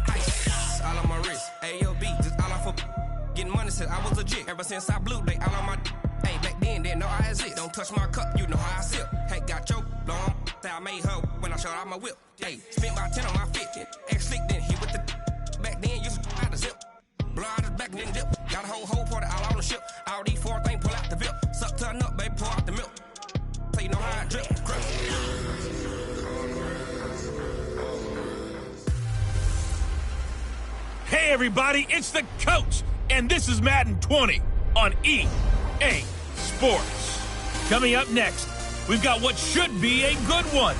Ice all on my wrist. AOB, just all off of getting money since I was legit. Ever since I blew, they all on my. Hey, back then, didn't know I exist. Don't touch my cup, you know how I sip. Hey, got choked, long. Say I made her when I showed out my whip. Hey, spent about 10 on my fit. Ex-slick, then he with the. Back then, used to out the zip. Blow out his back and then dip. Got a whole party all on the ship. All these four things pull out the VIP. Suck to a nut, baby, pour out the milk. So you know how I drip. Hey everybody, it's the coach, and this is Madden 20 on EA Sports. Coming up next, we've got what should be a good one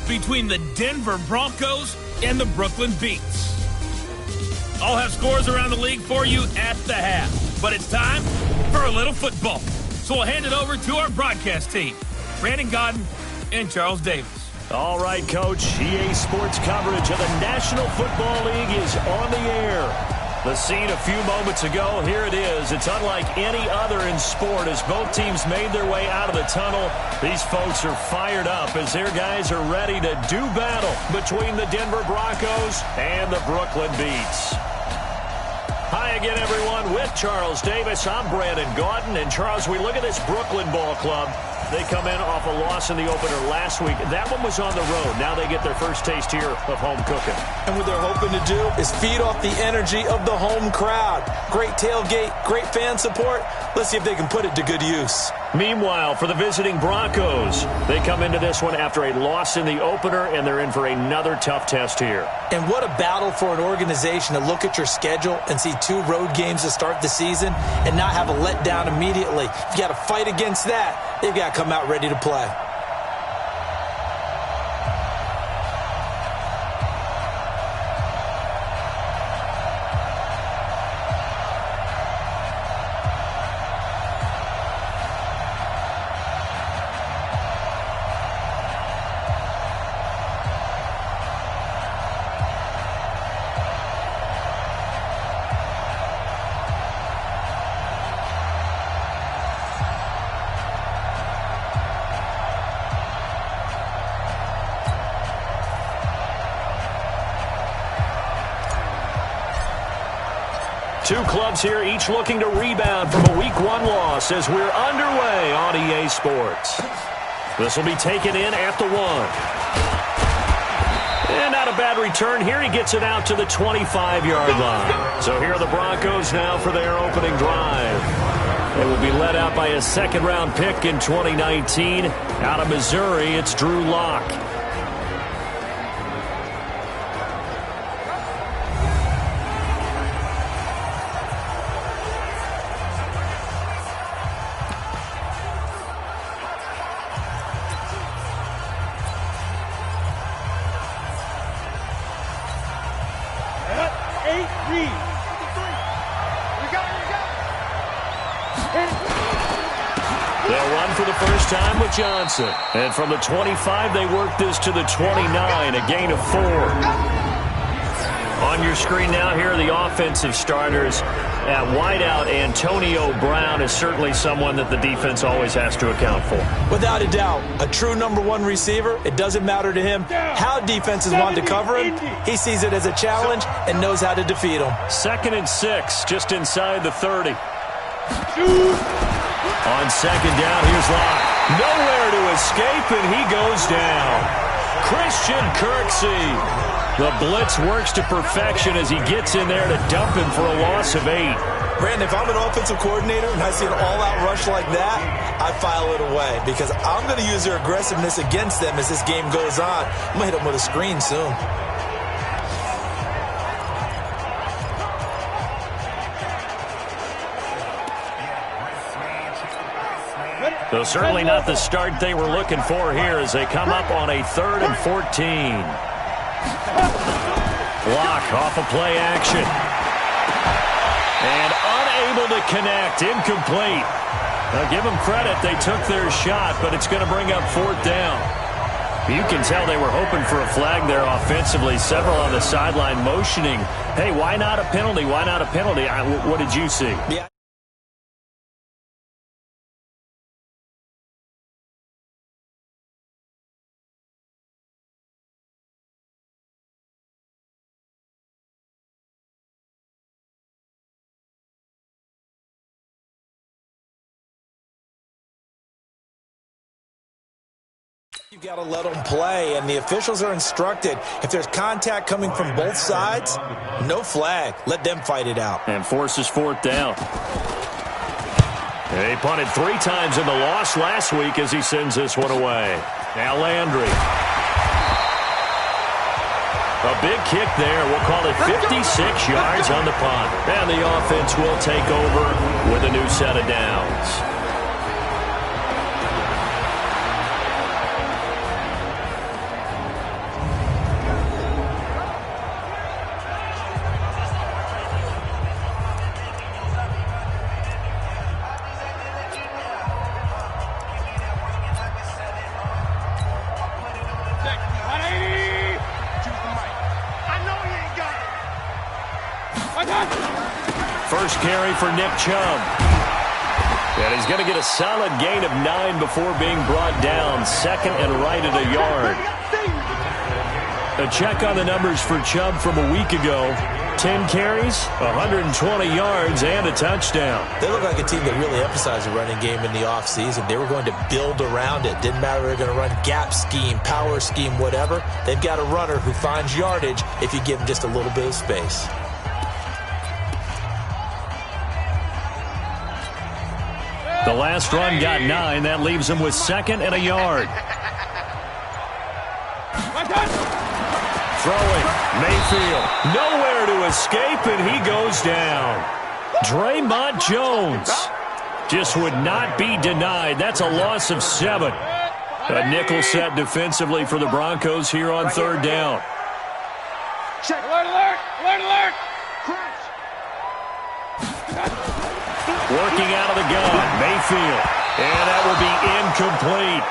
between the Denver Broncos and the Brooklyn Beats. I'll have scores around the league for you at the half, but it's time for a little football. So we'll hand it over to our broadcast team, Brandon Godden and Charles Davis. All right, Coach. EA Sports coverage of the National Football League is on the air. The scene a few moments ago, here it is. It's unlike any other in sport as both teams made their way out of the tunnel. These folks are fired up as their guys are ready to do battle between the Denver Broncos and the Brooklyn Beats. Hi again, everyone. With Charles Davis, I'm Brandon Gaudin. And, Charles, we look at this Brooklyn ball club. They come in off a loss in the opener last week. That one was on the road. Now they get their first taste here of home cooking. And what they're hoping to do is feed off the energy of the home crowd. Great tailgate, great fan support. Let's see if they can put it to good use. Meanwhile, for the visiting Broncos, they come into this one after a loss in the opener, and they're in for another tough test here. And what a battle for an organization to look at your schedule and see 2 road games to start the season and not have a letdown immediately. You got to fight against that. They've got to come out ready to play. Two clubs here, each looking to rebound from a Week 1 loss as we're underway on EA Sports. This will be taken in at the 1. And not a bad return here. He gets it out to the 25-yard line. So here are the Broncos now for their opening drive. They will be led out by a second-round pick in 2019. Out of Missouri, it's Drew Lock. They'll run for the first time with Johnson. And from the 25, they work this to the 29, a gain of 4. On your screen now, here are the offensive starters. At wideout, Antonio Brown is certainly someone that the defense always has to account for. Without a doubt, a true #1 receiver. It doesn't matter to him how defenses want to cover him. He sees it as a challenge and knows how to defeat them. 2nd and 6, just inside the 30. On second down, here's Locke. Nowhere to escape, and he goes down. Christian Kirksey. The blitz works to perfection as he gets in there to dump him for a loss of 8. Brandon, if I'm an offensive coordinator and I see an all-out rush like that, I file it away because I'm going to use their aggressiveness against them as this game goes on. I'm going to hit them with a screen soon. So certainly not the start they were looking for here as they come up on a 3rd and 14. Block off of play action. And unable to connect. Incomplete. Now give them credit. They took their shot, but it's going to bring up 4th down. You can tell they were hoping for a flag there offensively. Several on the sideline motioning, hey, why not a penalty? Why not a penalty? What did you see? Yeah. You got to let them play, and the officials are instructed. If there's contact coming from both sides, no flag. Let them fight it out. And forces fourth down. And he punted 3 times in the loss last week as he sends this one away. Now Landry. A big kick there. We'll call it 56 yards on the punt. And the offense will take over with a new set of downs. First carry for Nick Chubb. And he's going to get a solid gain of 9 before being brought down. Second and right at a yard. A check on the numbers for Chubb from a week ago. 10 carries, 120 yards, and a touchdown. They look like a team that really emphasized the running game in the offseason. They were going to build around it. Didn't matter if they're going to run gap scheme, power scheme, whatever. They've got a runner who finds yardage if you give him just a little bit of space. The last run got 9. That leaves him with second and a yard. Throwing. Mayfield. Nowhere to escape, and he goes down. Draymond Jones just would not be denied. That's a loss of 7. A nickel set defensively for the Broncos here on third down. Check. Alert, alert, alert, alert. Crouch. Working out of the gun, Mayfield. And that will be incomplete.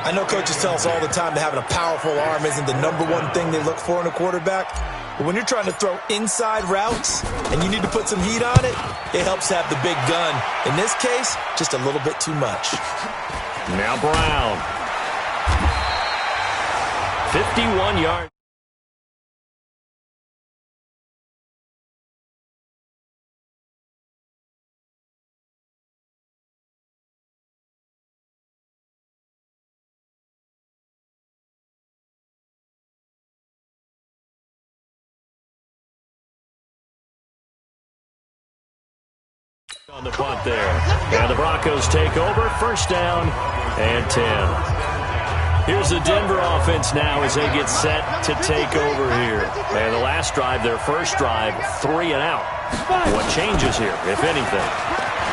I know coaches tell us all the time that having a powerful arm isn't the #1 thing they look for in a quarterback. But when you're trying to throw inside routes and you need to put some heat on it, it helps to have the big gun. In this case, just a little bit too much. Now Brown. 51 yards. On the punt there. And the Broncos take over. First down and 10. Here's the Denver offense now as they get set to take over here. And the last drive, their first drive, 3 and out. What changes here, if anything?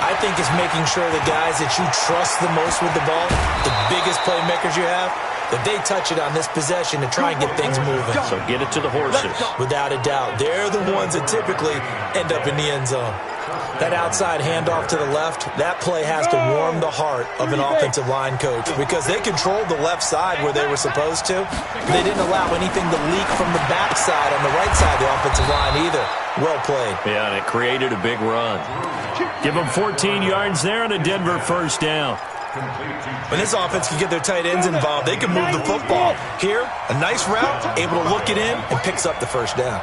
I think it's making sure the guys that you trust the most with the ball, the biggest playmakers you have, that they touch it on this possession to try and get things moving. So get it to the horses. Without a doubt. They're the ones that typically end up in the end zone. That outside handoff to the left, that play has to warm the heart of an offensive line coach because they controlled the left side where they were supposed to. They didn't allow anything to leak from the backside on the right side of the offensive line either. Well played. Yeah, and it created a big run. Give them 14 yards there and a Denver first down. When this offense can get their tight ends involved, they can move the football. Here, a nice route, able to look it in, and picks up the first down.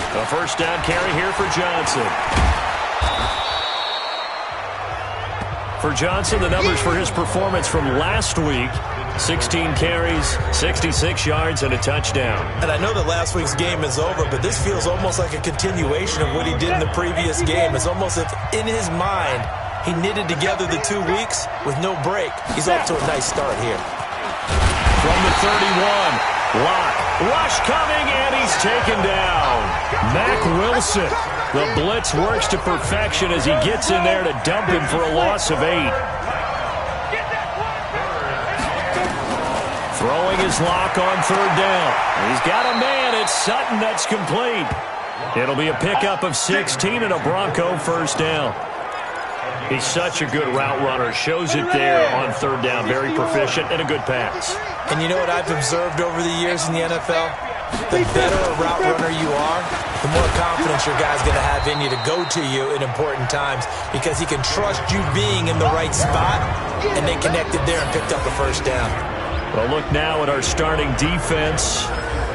A first down carry here for Johnson. For Johnson, the numbers for his performance from last week, 16 carries, 66 yards, and a touchdown. And I know that last week's game is over, but this feels almost like a continuation of what he did in the previous game. It's almost as if in his mind, he knitted together the 2 weeks with no break. He's off to a nice start here. From the 31, Locke. Rush coming, and he's taken down. Mack Wilson. The blitz works to perfection as he gets in there to dump him for a loss of 8. Throwing his Locke on third down. He's got a man. It's Sutton that's complete. It'll be a pickup of 16 and a Bronco first down. He's such a good route runner. Shows it there on third down. Very proficient and a good pass. And you know what I've observed over the years in the NFL? The better a route runner you are, the more confidence your guy's going to have in you to go to you in important times because he can trust you being in the right spot, and they connected there and picked up the first down. Well, look now at our starting defense.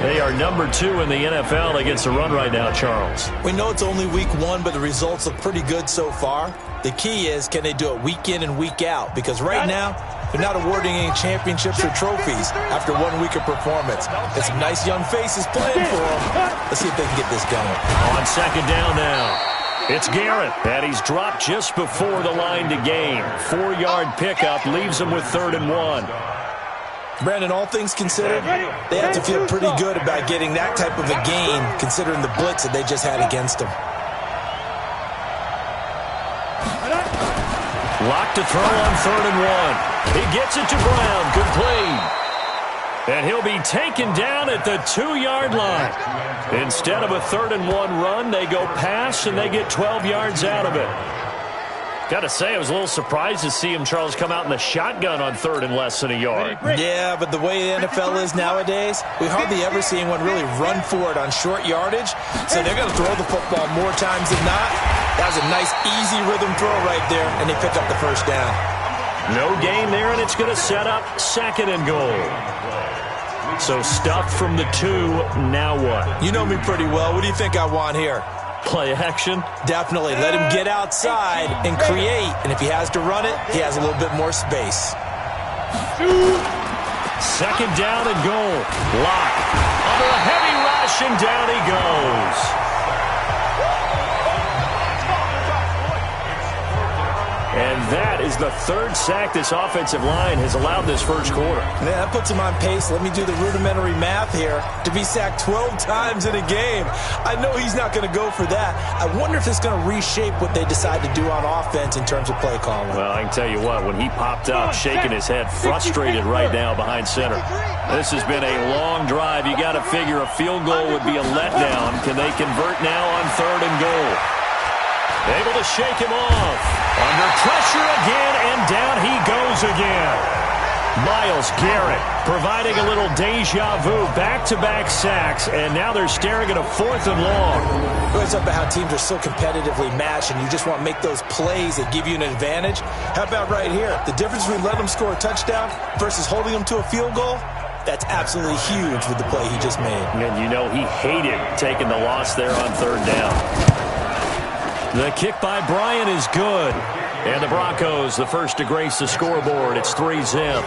They are number 2 in the NFL against the run right now, Charles. We know it's only week 1, but the results look pretty good so far. The key is, can they do it week in and week out? Because right now, they're not awarding any championships or trophies after 1 week of performance. There's some nice young faces playing for them. Let's see if they can get this going. On second down now, it's Garrett, and he's dropped just before the line to gain. 4-yard pickup leaves him with 3rd and 1. Brandon, all things considered, they have to feel pretty good about getting that type of a gain, considering the blitz that they just had against them. Locked to throw on 3rd and 1. He gets it to Brown, complete. And he'll be taken down at the 2-yard line. Instead of a 3rd and 1 run, they go pass, and they get 12 yards out of it. Got to say, I was a little surprised to see him, Charles, come out in the shotgun on 3rd and less than a yard. Yeah, but the way the NFL is nowadays, we hardly ever see anyone really run for it on short yardage. So they're going to throw the football more times than not. That was a nice, easy rhythm throw right there, and they pick up the first down. No gain there, and it's going to set up 2nd and goal. So stuffed from the 2, now what? You know me pretty well. What do you think I want here? Play action? Definitely. Let him get outside and create. And if he has to run it, he has a little bit more space. 2nd down and goal. Lock. Under a heavy rush, and down he goes. And that is the 3rd sack this offensive line has allowed this first quarter. Yeah, that puts him on pace. Let me do the rudimentary math here. To be sacked 12 times in a game. I know he's not going to go for that. I wonder if it's going to reshape what they decide to do on offense in terms of play calling. Well, I can tell you what, when he popped up, shaking his head, frustrated right now behind center. This has been a long drive. You got to figure a field goal would be a letdown. Can they convert now on 3rd and goal? Able to shake him off. Under pressure again, and down he goes again. Myles Garrett providing a little deja vu. Back-to-back sacks, and now they're staring at a 4th and long. It's about how teams are so competitively matched, and you just want to make those plays that give you an advantage. How about right here? The difference between letting them score a touchdown versus holding them to a field goal? That's absolutely huge with the play he just made. And you know he hated taking the loss there on 3rd down. The kick by Bryant is good. And the Broncos, the first to grace the scoreboard. It's 3-zip.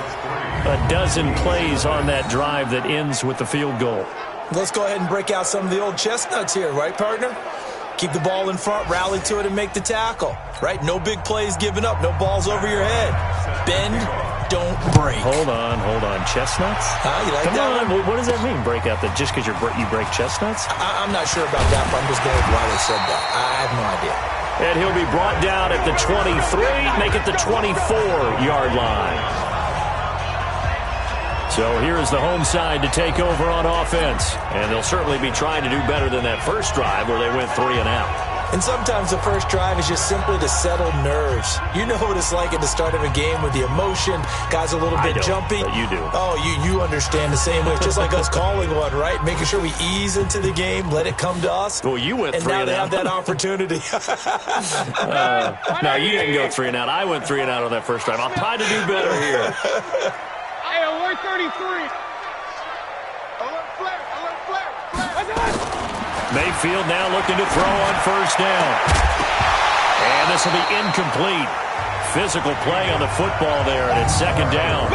A dozen plays on that drive that ends with the field goal. Let's go ahead and break out some of the old chestnuts here, right, partner? Keep the ball in front, rally to it, and make the tackle, right? No big plays given up, no balls over your head. Bend, don't break. Hold on. Chestnuts? You like Come that on. one? What does that mean, break out? That just because you break chestnuts? I'm not sure about that, but I'm just going with why they said that. I have no idea. And he'll be brought down at the 23, make it the 24-yard line. So here is the home side to take over on offense. And they'll certainly be trying to do better than that first drive where they went 3 and out. And sometimes the first drive is just simply to settle nerves. You know what it's like at the start of a game with the emotion. Guys a little bit jumpy. But you do. Oh, you understand the same way. Just like us calling one, right? Making sure we ease into the game, let it come to us. Well, you went 3 and out. And now they have that opportunity. No, you didn't go 3 and out. I went 3 and out on that first drive. I'll try to do better here. Hey, alert 33. Alert flare. Mayfield now looking to throw on 1st down. And this will be incomplete. Physical play on the football there, and it's 2nd down.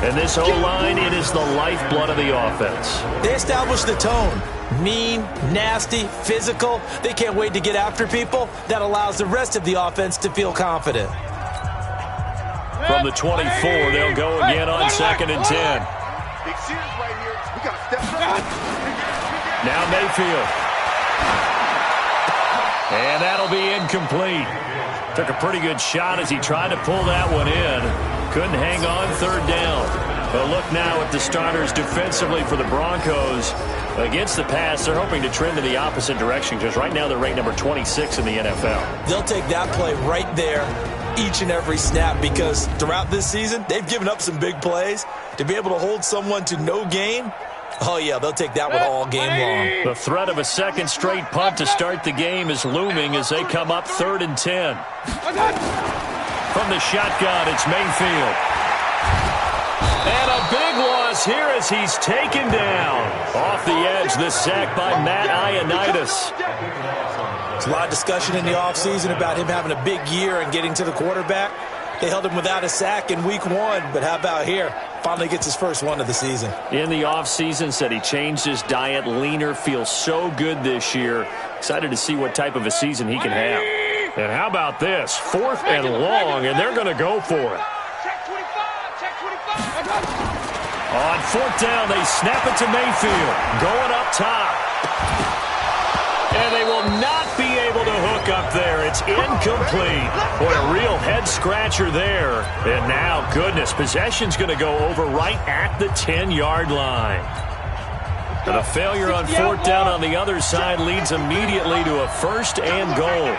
And this O-line, it is the lifeblood of the offense. They established the tone. Mean, nasty, physical. They can't wait to get after people. That allows the rest of the offense to feel confident. From the 24, they'll go again on 2nd and 10. Big series right here. We got to step up. Now Mayfield. And that'll be incomplete. Took a pretty good shot as he tried to pull that one in. Couldn't hang on 3rd down. But look now at the starters defensively for the Broncos. Against the pass, they're hoping to trend in the opposite direction because right now they're ranked number 26 in the NFL. They'll take that play right there each and every snap because throughout this season, they've given up some big plays. To be able to hold someone to no gain, oh, yeah, they'll take that one all game long. The threat of a 2nd straight punt to start the game is looming as they come up 3rd and 10. From the shotgun, it's Mayfield. And a big loss here as he's taken down. Off the edge, the sack by Matt Ioannidis. There's a lot of discussion in the offseason about him having a big year and getting to the quarterback. They held him without a sack in week 1, but how about here? Finally gets his first one of the season. In the offseason, said he changed his diet, leaner, feels so good this year. Excited to see what type of a season he can have. And how about this? 4th and long, and they're going to go for it. Check 25, check 25. On 4th down, they snap it to Mayfield. Going up top. And they will not be able to hook up there. It's incomplete. Boy, a real head-scratcher there. And now, goodness, possession's going to go over right at the 10-yard line. And a failure on 4th down on the other side leads immediately to a 1st and goal.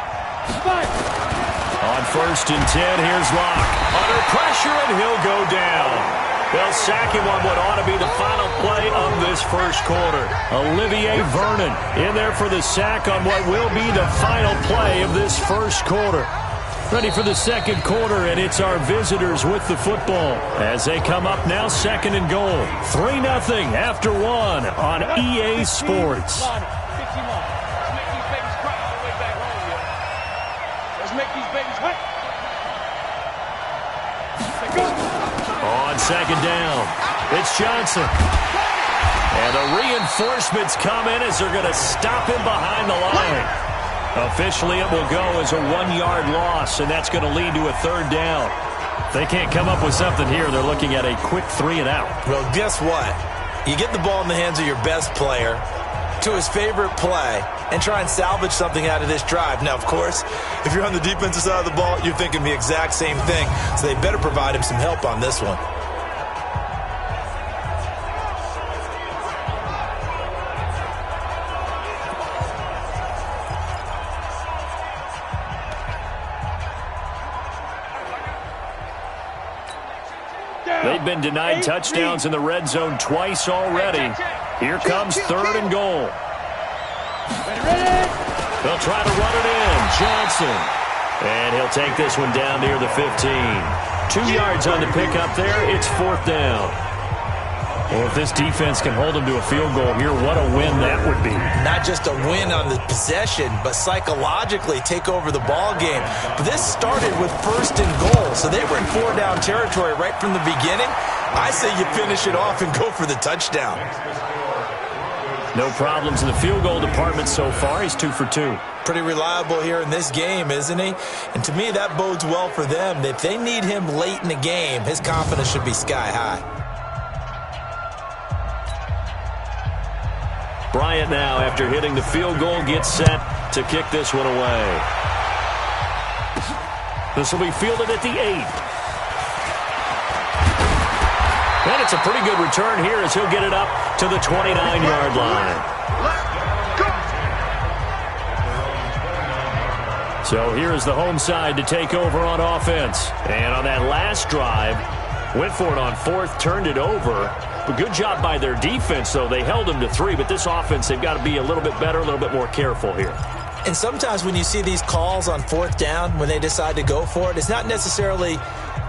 On 1st and 10, here's Locke. Under pressure, and he'll go down. They'll sack him on what ought to be the final play of this first quarter. Olivier Vernon in there for the sack on what will be the final play of this first quarter. Ready for the second quarter, and it's our visitors with the football as they come up now 2nd and goal. 3-0 after 1 on EA Sports. Let's make these babies cry all the way back home, yo. Let's make these babies wait. On 2nd down, it's Johnson. And the reinforcements come in as they're going to stop him behind the line. Officially, it will go as a 1-yard loss, and that's going to lead to a 3rd down. If they can't come up with something here, they're looking at a quick 3 and out. Well, guess what? You get the ball in the hands of your best player to his favorite play and try and salvage something out of this drive. Now, of course, if you're on the defensive side of the ball, you're thinking the exact same thing. So they better provide him some help on this one. They've been denied touchdowns in the red zone twice already. Here comes 3rd and goal. They'll try to run it in. Johnson. And he'll take this one down near the 15. 2 yards on the pickup there. It's 4th down. Well, if this defense can hold them to a field goal here, what a win that would be. Not just a win on the possession, but psychologically take over the ball game. But this started with 1st and goal, so they were in 4-down territory right from the beginning. I say you finish it off and go for the touchdown. No problems in the field goal department so far. He's 2 for 2. Pretty reliable here in this game, isn't he? And to me, that bodes well for them. If they need him late in the game, his confidence should be sky high. Bryant now, after hitting the field goal, gets set to kick this one away. This will be fielded at the 8. And it's a pretty good return here as he'll get it up to the 29-yard line. So here is the home side to take over on offense. And on that last drive, went for it on 4th, turned it over. But good job by their defense, though. They held them to 3, but this offense, they've got to be a little bit better, a little bit more careful here. And sometimes when you see these calls on 4th down, when they decide to go for it, it's not necessarily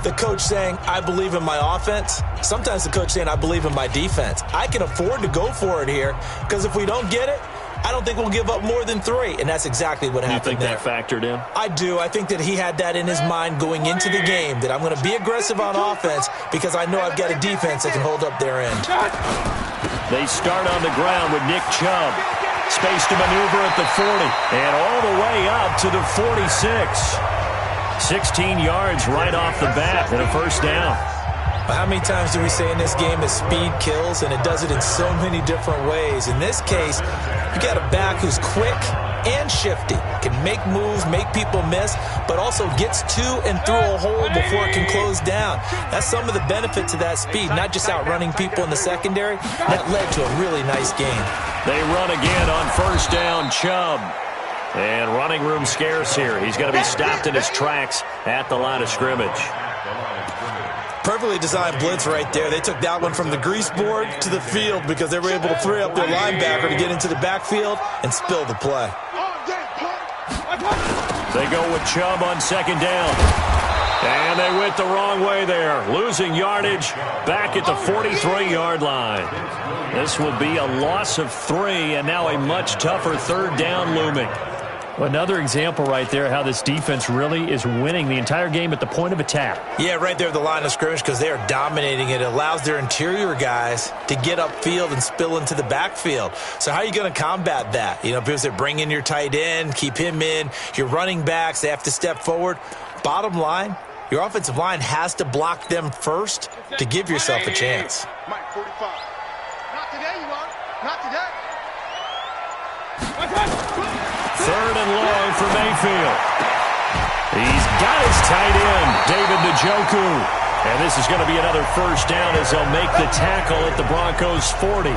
the coach saying, I believe in my offense. Sometimes the coach saying, I believe in my defense. I can afford to go for it here, because if we don't get it, I don't think we'll give up more than 3, and that's exactly what happened. You think there. that factored in? I do. I think that he had that in his mind going into the game, that I'm going to be aggressive on offense because I know I've got a defense that can hold up their end. They start on the ground with Nick Chubb. Space to maneuver at the 40, and all the way up to the 46. 16 yards right off the bat and a 1st down. How many times do we say in this game that speed kills, and it does it in so many different ways? In this case, you got a back who's quick and shifty, can make moves, make people miss, but also gets to and through a hole before it can close down. That's some of the benefits of that speed, not just outrunning people in the secondary. That led to a really nice game. They run again on 1st down, Chubb. And running room scarce here. He's going to be stopped in his tracks at the line of scrimmage. Perfectly designed blitz right there. They took that one from the grease board to the field because they were able to free up their linebacker to get into the backfield and spill the play. They go with Chubb on 2nd down. And they went the wrong way there, losing yardage back at the 43-yard line. This will be a loss of 3, and now a much tougher third down looming. Another example right there how this defense really is winning the entire game at the point of attack. Yeah, right there at the line of scrimmage because they are dominating it. It allows their interior guys to get upfield and spill into the backfield. So how are you going to combat that? You know, people say bring in your tight end, keep him in. Your running backs, they have to step forward. Bottom line, your offensive line has to block them first to give yourself a chance. Mike, 45. Not today, you are. Not today. Third and long for Mayfield. He's got his tight end, David Njoku. And this is going to be another first down as they'll make the tackle at the Broncos' 40.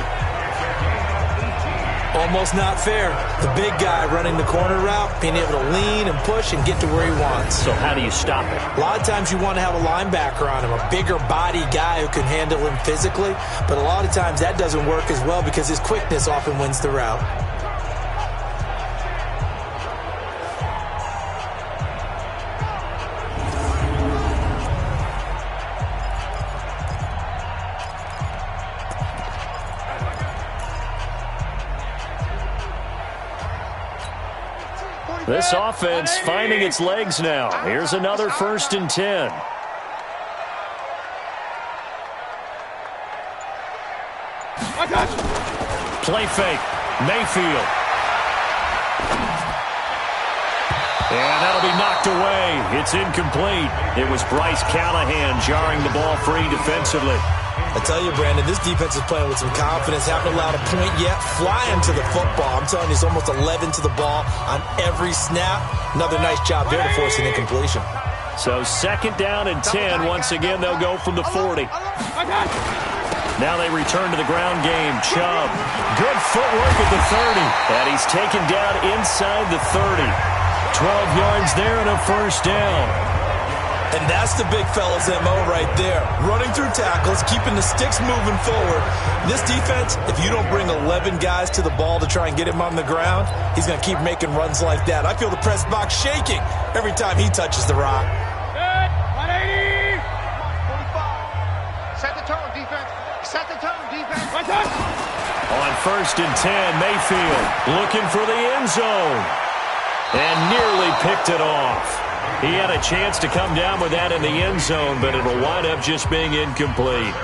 Almost not fair. The big guy running the corner route, being able to lean and push and get to where he wants. So how do you stop it? A lot of times you want to have a linebacker on him, a bigger body guy who can handle him physically. But a lot of times that doesn't work as well because his quickness often wins the route. This offense finding its legs now. Here's another 1st and 10. Play fake. Mayfield. And that'll be knocked away. It's incomplete. It was Bryce Callahan jarring the ball free defensively. I tell you, Brandon, this defense is playing with some confidence. Haven't allowed a point yet. Flying to the football. I'm telling you, it's almost 11 to the ball on every snap. Another nice job there to force an incompletion. So 2nd down and 10. Once again, they'll go from the 40. Now they return to the ground game. Chubb. Good footwork at the 30. And he's taken down inside the 30. 12 yards there and a first down. And that's the big fella's MO right there. Running through tackles, keeping the sticks moving forward. This defense, if you don't bring 11 guys to the ball to try and get him on the ground, he's going to keep making runs like that. I feel the press box shaking every time he touches the rock. Good. 180. 45. Set the tone, defense. Set the tone, defense. On 1st and 10, Mayfield looking for the end zone. And nearly picked it off. He had a chance to come down with that in the end zone, but it'll wind up just being incomplete.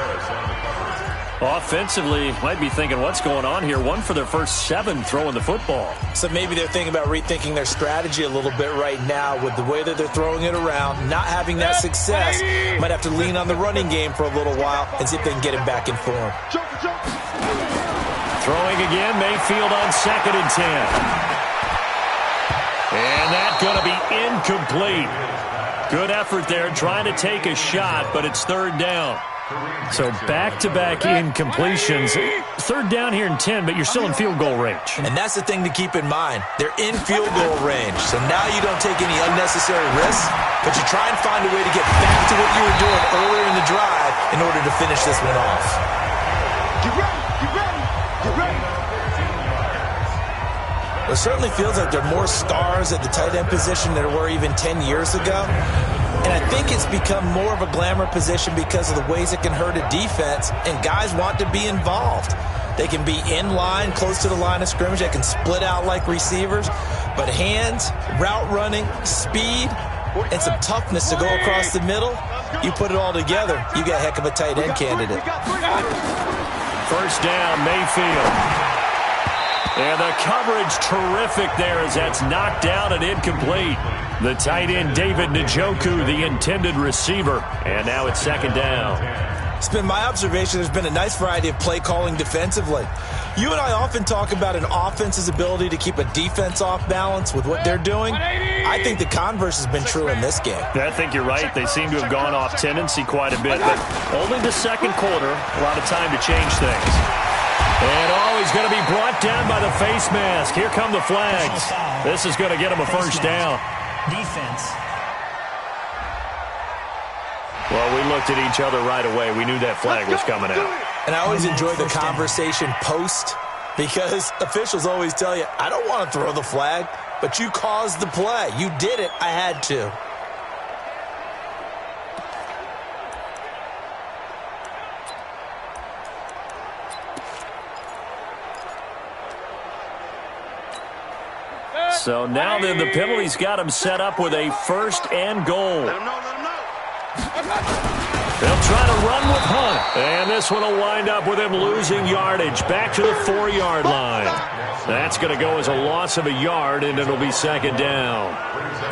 Offensively, might be thinking, what's going on here? 1 for their first 7 throwing the football. So maybe they're thinking about rethinking their strategy a little bit right now with the way that they're throwing it around, not having that success. Might have to lean on the running game for a little while and see if they can get him back in form. Throwing again, Mayfield on 2nd and 10. And that's going to be incomplete. Good effort there trying to take a shot, but it's 3rd down. So back-to-back incompletions. 3rd down here in 10, but you're still in field goal range. And that's the thing to keep in mind. They're in field goal range. So now you don't take any unnecessary risks, but you try and find a way to get back to what you were doing earlier in the drive in order to finish this one off. Get ready. Get ready. Get ready. It certainly feels like there are more stars at the tight end position than there were even 10 years ago. And I think it's become more of a glamour position because of the ways it can hurt a defense, and guys want to be involved. They can be in line, close to the line of scrimmage. They can split out like receivers. But hands, route running, speed, and some toughness to go across the middle, you put it all together, you got a heck of a tight end candidate. 1st down, Mayfield. And the coverage terrific there as that's knocked down and incomplete. The tight end, David Njoku, the intended receiver. And now it's 2nd down. It's been my observation there's been a nice variety of play calling defensively. You and I often talk about an offense's ability to keep a defense off balance with what they're doing. I think the converse has been true in this game. I think you're right. They seem to have gone off tendency quite a bit, but only the 2nd quarter, a lot of time to change things. And he's going to be brought down by the face mask. Here come the flags. This is going to get him a first down. Defense. Well, we looked at each other right away. We knew that flag was coming out. And I always enjoy the conversation post because officials always tell you, I don't want to throw the flag, but you caused the play. You did it. I had to. So now then, the penalty's got him set up with a 1st and goal. Let him know, let him know. They'll try to run with Hunt. And this one will wind up with him losing yardage back to the 4-yard line. That's going to go as a loss of a yard, and it'll be 2nd down.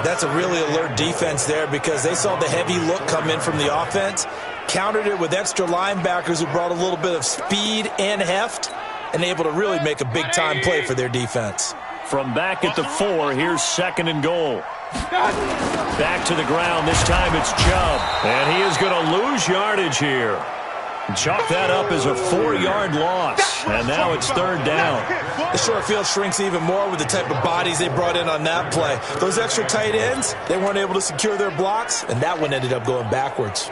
That's a really alert defense there because they saw the heavy look come in from the offense, countered it with extra linebackers who brought a little bit of speed and heft, and able to really make a big-time play for their defense. From back at the 4, here's 2nd and goal. Back to the ground. This time it's Chubb. And he is going to lose yardage here. Chalk that up as a 4-yard loss. And now it's 3rd down. The short field shrinks even more with the type of bodies they brought in on that play. Those extra tight ends, they weren't able to secure their blocks, and that one ended up going backwards.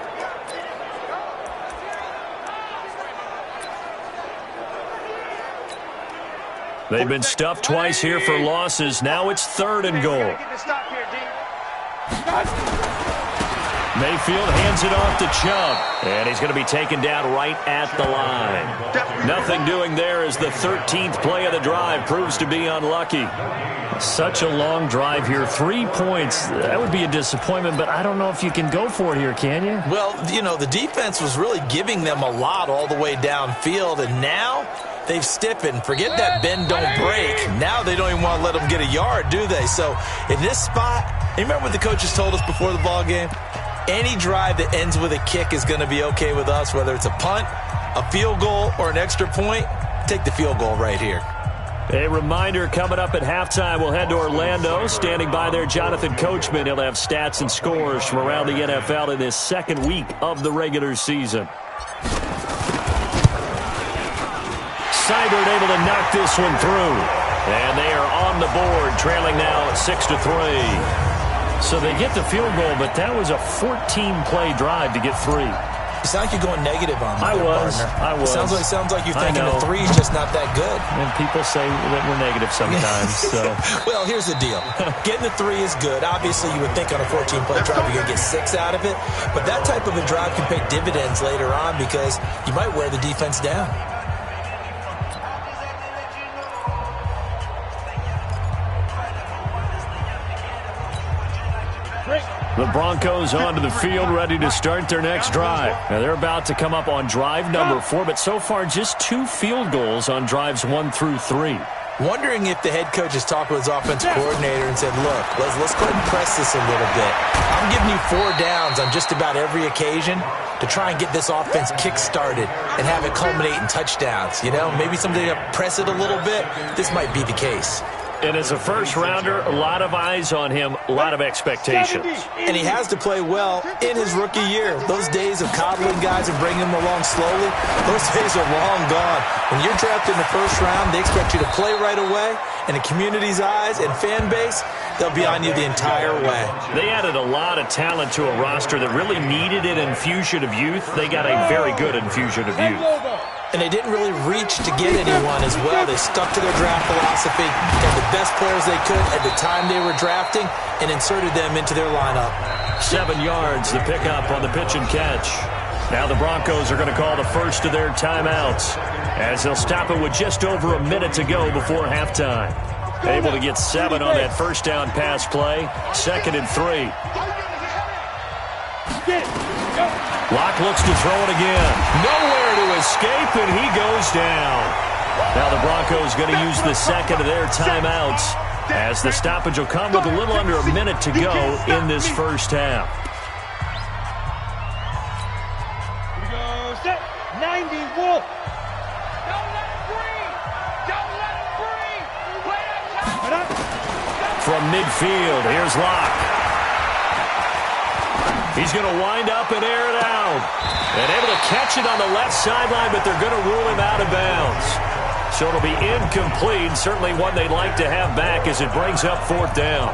They've been stuffed twice here for losses. Now it's 3rd and goal. Mayfield hands it off to Chubb, and he's going to be taken down right at the line. Nothing doing there as the 13th play of the drive proves to be unlucky. Such a long drive here. 3 points. That would be a disappointment, but I don't know if you can go for it here, can you? Well, you know, the defense was really giving them a lot all the way downfield, and now they've stiffened. Forget that bend, don't break. Now they don't even want to let them get a yard, do they? So in this spot, you remember what the coaches told us before the ball game? Any drive that ends with a kick is going to be okay with us, whether it's a punt, a field goal, or an extra point. Take the field goal right here. A reminder, coming up at halftime, we'll head to Orlando. Standing by there, Jonathan Coachman. He'll have stats and scores from around the NFL in this 2nd week of the regular season. Seibert able to knock this one through. And they are on the board, trailing now at 6-3. So they get the field goal, but that was a 14-play drive to get 3. You sound like you're going negative on me. I was. Sounds like you're thinking the 3 is just not that good. And people say that we're negative sometimes. So. Well, here's the deal. Getting the 3 is good. Obviously, you would think on a 14-play drive you're going to get 6 out of it. But that type of a drive can pay dividends later on because you might wear the defense down. The Broncos onto the field, ready to start their next drive. Now they're about to come up on drive number 4, but so far just 2 field goals on drives 1 through 3. Wondering if the head coach has talked with his offensive coordinator and said, look, let's go ahead and press this a little bit. I'm giving you 4 downs on just about every occasion to try and get this offense kick-started and have it culminate in touchdowns. You know, maybe somebody to press it a little bit. This might be the case. And as a first-rounder, a lot of eyes on him, a lot of expectations. And he has to play well in his rookie year. Those days of coddling guys and bringing them along slowly, those days are long gone. When you're drafted in the first round, they expect you to play right away. And the community's eyes and fan base, they'll be on you the entire way. They added a lot of talent to a roster that really needed an infusion of youth. They got a very good infusion of youth. And they didn't really reach to get anyone as well. They stuck to their draft philosophy, got the best players they could at the time they were drafting, and inserted them into their lineup. 7 yards, the pickup on the pitch and catch. Now the Broncos are going to call the first of their timeouts as they'll stop it with just over a minute to go before halftime. Able to get 7 on that first down pass play. 2nd and 3. Locke looks to throw it again. Nowhere to escape, and he goes down. Now the Broncos going to use the 2nd of their timeouts as the stoppage will come with a little under a minute to go in this first half. Here we go. Set. 90 Wolf. Don't let him breathe. Don't let him breathe. Wait up. From midfield, here's Locke. He's going to wind up and air it out. And able to catch it on the left sideline, but they're going to rule him out of bounds. So it'll be incomplete. Certainly one they'd like to have back as it brings up 4th down.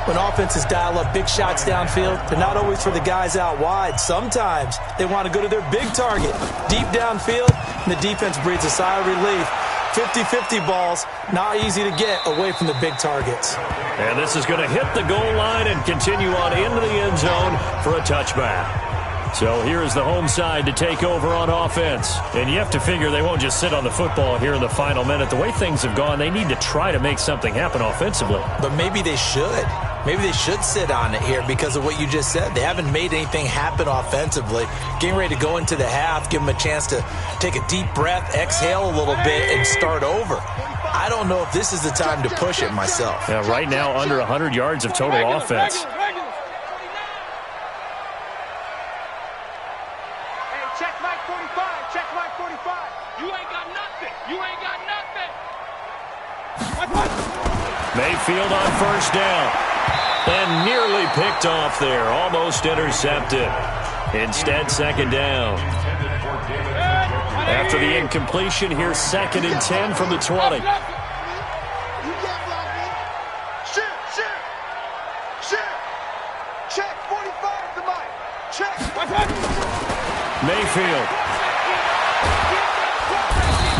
When offenses dial up big shots downfield, they're not always for the guys out wide. Sometimes they want to go to their big target, deep downfield, and the defense breathes a sigh of relief. 50-50 balls, not easy to get away from the big targets. And this is going to hit the goal line and continue on into the end zone for a touchback. So here is the home side to take over on offense. And you have to figure they won't just sit on the football here in the final minute. The way things have gone, they need to try to make something happen offensively. But maybe they should. Maybe they should sit on it here because of what you just said. They haven't made anything happen offensively. Getting ready to go into the half, give them a chance to take a deep breath, exhale a little bit, and start over. I don't know if this is the time to push it myself. Yeah, right now under 100 yards of total offense. Check Mike 45. Check Mike 45. You ain't got nothing. You ain't got nothing. Mayfield on first down. And nearly picked off there. Almost intercepted. Instead, second down. After the incompletion, here's 2nd and 10 from the 20. Check 45 to Mike. Check. Mayfield.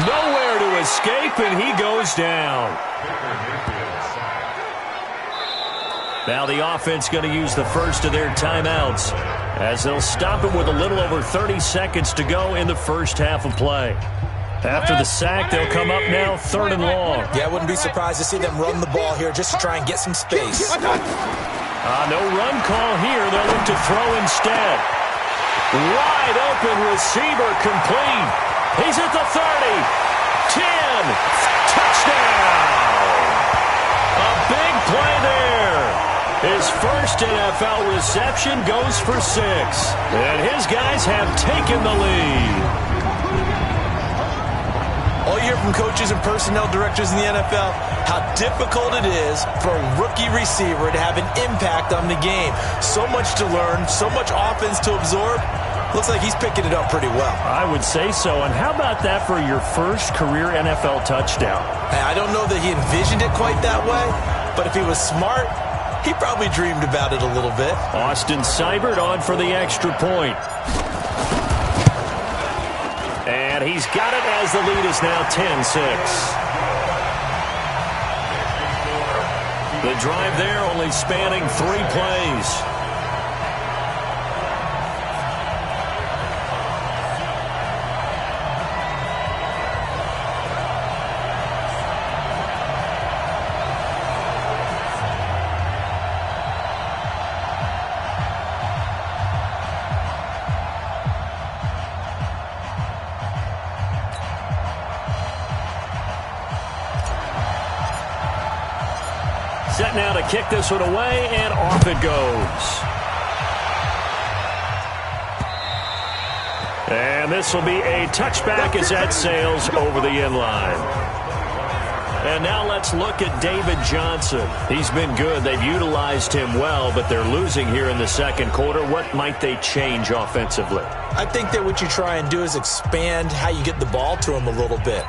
Nowhere to escape, and he goes down. Now the offense going to use the first of their timeouts as they'll stop it with a little over 30 seconds to go in the first half of play. After the sack, they'll come up now 3rd and long. Yeah, I wouldn't be surprised to see them run the ball here just to try and get some space. No run call here. They'll look to throw instead. Wide open receiver complete. He's at the 30. 10. Touchdown. A big play there. His first NFL reception goes for 6. And his guys have taken the lead. All you hear from coaches and personnel directors in the NFL, how difficult it is for a rookie receiver to have an impact on the game. So much to learn, so much offense to absorb. Looks like he's picking it up pretty well. I would say so. And how about that for your first career NFL touchdown? I don't know that he envisioned it quite that way, but if he was smart, he probably dreamed about it a little bit. Austin Seibert on for the extra point. And he's got it as the lead is now 10-6. The drive there only spanning 3 plays. Set now to kick this one away, and off it goes. And this will be a touchback as that sails over the end line. And now let's look at David Johnson. He's been good. They've utilized him well, but they're losing here in the second quarter. What might they change offensively? I think that what you try and do is expand how you get the ball to him a little bit.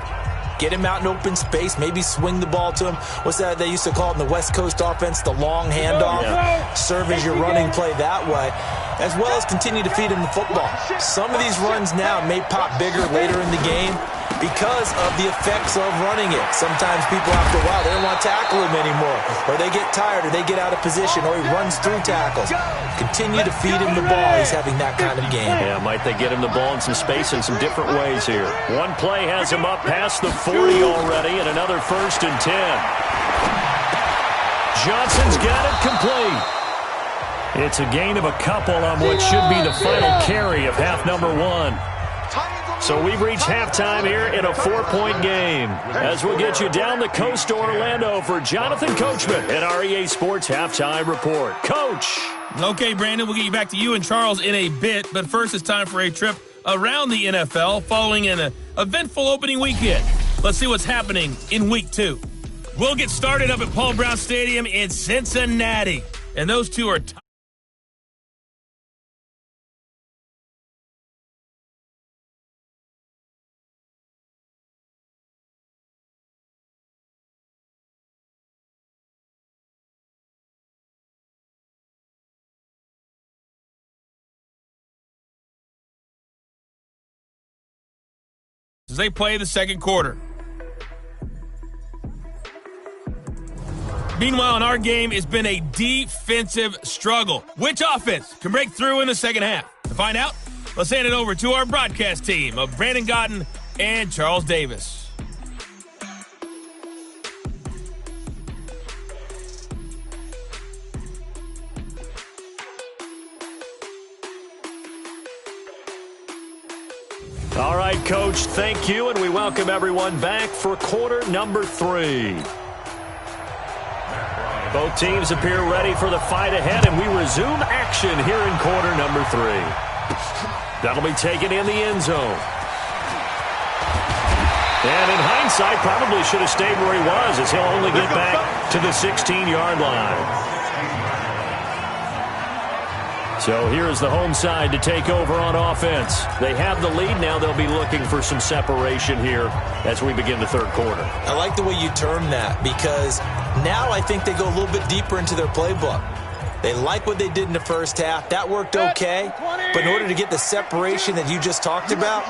Get him out in open space, maybe swing the ball to him. What's that they used to call it in the West Coast offense, the long handoff? Yeah. Serve as your running play that way, as well as continue to feed him the football. Some of these runs now may pop bigger later in the game because of the effects of running it. Sometimes people, after a while, they don't want to tackle him anymore, or they get tired, or they get out of position, or he runs through tackles. Continue to feed him the ball. He's having that kind of game. Yeah, might they get him the ball in some space in some different ways here. One play has him up past the 40 already, and another 1st and 10. Johnson's got it complete. It's a gain of a couple on what should be the final carry of half number 1. So we've reached halftime here in a 4-point game. As we'll get you down the coast to Orlando for Jonathan Coachman at our EA Sports Halftime Report. Coach! Okay, Brandon, we'll get you back to you and Charles in a bit. But first, it's time for a trip around the NFL following an eventful opening weekend. Let's see what's happening in Week 2. We'll get started up at Paul Brown Stadium in Cincinnati. And those two are as they play the second quarter. Meanwhile, in our game, it's been a defensive struggle. Which offense can break through in the second half? To find out, let's hand it over to our broadcast team of Brandon Gotten and Charles Davis. All right, Coach, thank you, and we welcome everyone back for quarter number 3. Both teams appear ready for the fight ahead, and we resume action here in quarter number 3. That'll be taken in the end zone. And in hindsight, probably should have stayed where he was, as he'll only get back to the 16-yard line. So here's the home side to take over on offense. They have the lead now. They'll be looking for some separation here as we begin the third quarter. I like the way you term that, because now I think they go a little bit deeper into their playbook. They like what they did in the first half. That worked okay. But in order to get the separation that you just talked about,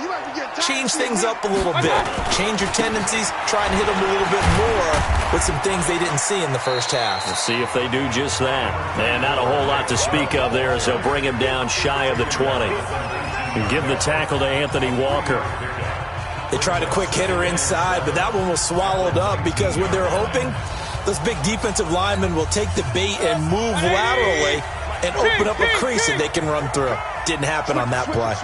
change things up a little bit. Change your tendencies. Try and hit them a little bit more with some things they didn't see in the first half. We'll see if they do just that. And not a whole lot to speak of there, as they'll bring him down shy of the 20. And give the tackle to Anthony Walker. They tried a quick hitter inside, but that one was swallowed up, because what they're hoping, those big defensive linemen will take the bait and move laterally and open up a crease that they can run through. Didn't happen on that play.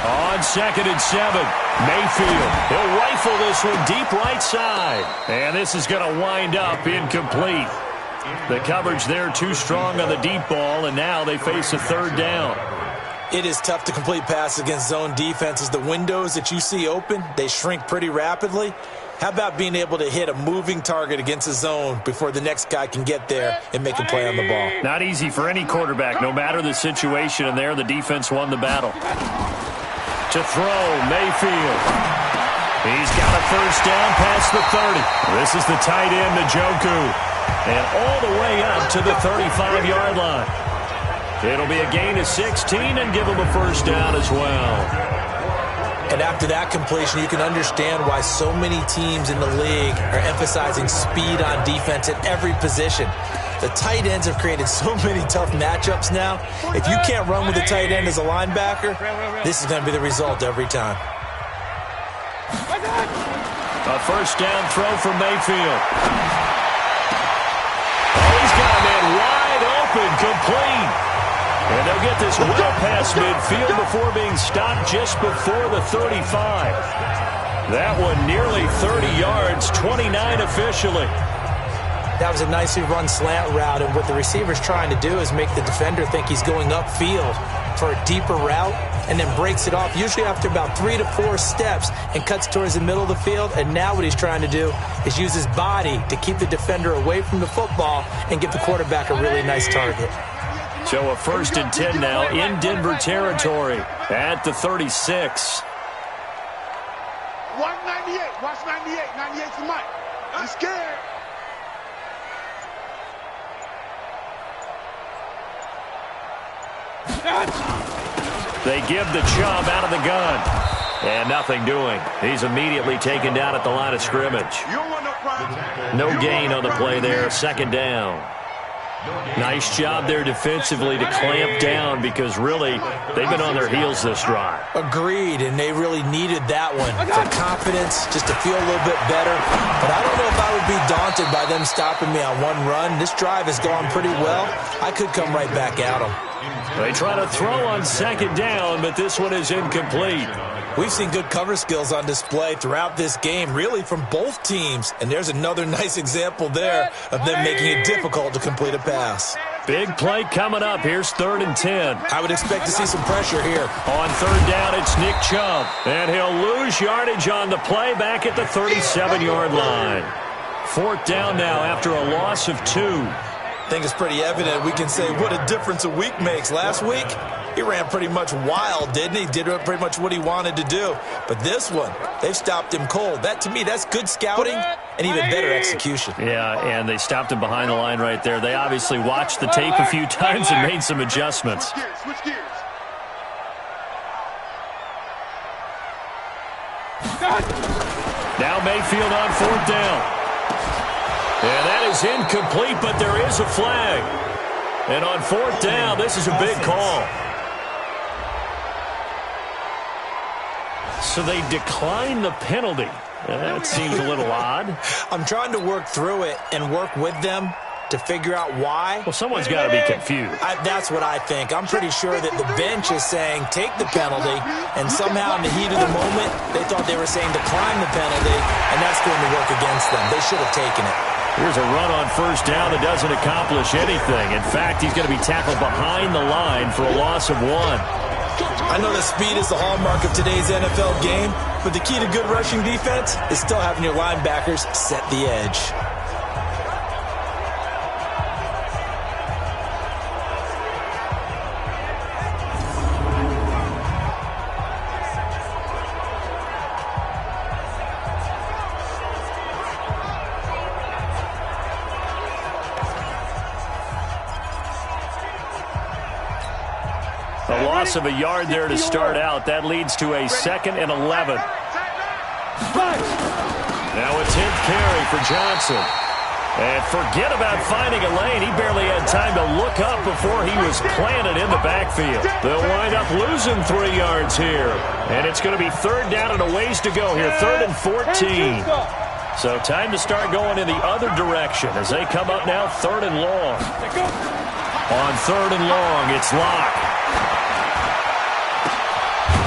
On 2nd and 7, Mayfield. He'll rifle this one deep right side. And this is going to wind up incomplete. The coverage there too strong on the deep ball, and now they face a third down. It is tough to complete passes against zone defenses. The windows that you see open, they shrink pretty rapidly. How about being able to hit a moving target against a zone before the next guy can get there and make a play on the ball? Not easy for any quarterback, no matter the situation, and there the defense won the battle. To throw, Mayfield. He's got a first down past the 30. This is the tight end, Njoku. And all the way up to the 35-yard line. It'll be a gain of 16 and give him a first down as well. And after that completion, you can understand why so many teams in the league are emphasizing speed on defense at every position. The tight ends have created so many tough matchups now. If you can't run with the tight end as a linebacker, this is going to be the result every time. A first down throw for Mayfield. Oh, he's got a man wide open, complete. And they'll get this well past midfield before being stopped just before the 35. That one nearly 30 yards, 29 officially. That was a nicely run slant route, and what the receiver's trying to do is make the defender think he's going upfield for a deeper route, and then breaks it off, usually after about 3 to 4 steps, and cuts towards the middle of the field. And now what he's trying to do is use his body to keep the defender away from the football and get the quarterback a really nice target. So a 1st and 10 now in Denver territory at the 36. 198. Watch 98. 98's the mic. I'm scared. They give the Chubb out of the gun. And nothing doing. He's immediately taken down at the line of scrimmage. No gain on the play there. 2nd down. Nice job there defensively to clamp down, because really they've been on their heels this drive. Agreed, and they really needed that one for confidence, just to feel a little bit better. But I don't know if I would be daunted by them stopping me on one run. This drive has gone pretty well. I could come right back at them. They try to throw on 2nd down, but this one is incomplete. We've seen good cover skills on display throughout this game, really from both teams. And there's another nice example there of them making it difficult to complete a pass. Big play coming up. Here's 3rd and 10. I would expect to see some pressure here. On 3rd down, it's Nick Chubb. And he'll lose yardage on the play back at the 37-yard line. 4th down now after a loss of 2. I think it's pretty evident. We can say what a difference a week makes. Last week, he ran pretty much wild, didn't he? Did pretty much what he wanted to do. But this one, they've stopped him cold. That, to me, that's good scouting and even better execution. Yeah, and they stopped him behind the line right there. They obviously watched the tape a few times and made some adjustments. Switch gears. Now Mayfield on 4th down. is incomplete, but there is a flag. And on 4th down, this is a big call. So they decline the penalty. That seems a little odd. I'm trying to work through it and work with them to figure out why. Well, someone's got to be confused. That's what I think. I'm pretty sure that the bench is saying take the penalty, and somehow in the heat of the moment, they thought they were saying decline the penalty, and that's going to work against them. They should have taken it. Here's a run on 1st down that doesn't accomplish anything. In fact, he's going to be tackled behind the line for a loss of 1. I know that speed is the hallmark of today's NFL game, but the key to good rushing defense is still having your linebackers set the edge. A loss of a yard there to start out. That leads to a 2nd and 11. Now a 10th carry for Johnson. And forget about finding a lane. He barely had time to look up before he was planted in the backfield. They'll wind up losing 3 yards here. And it's going to be 3rd down and a ways to go here. 3rd and 14. So time to start going in the other direction as they come up now 3rd and long. On 3rd and long, it's Locke.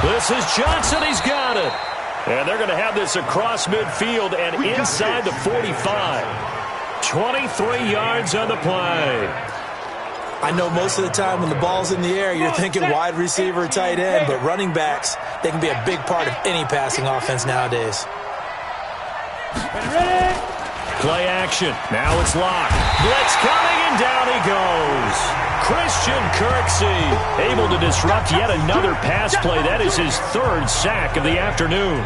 This is Johnson. He's got it. And they're going to have this across midfield and inside the 45. 23 yards on the play. I know most of the time when the ball's in the air, you're thinking wide receiver, tight end, but running backs, they can be a big part of any passing offense nowadays. Play action. Now it's Locke. Blitz coming, and down he goes. Christian Kirksey able to disrupt yet another pass play. That is his 3rd sack of the afternoon.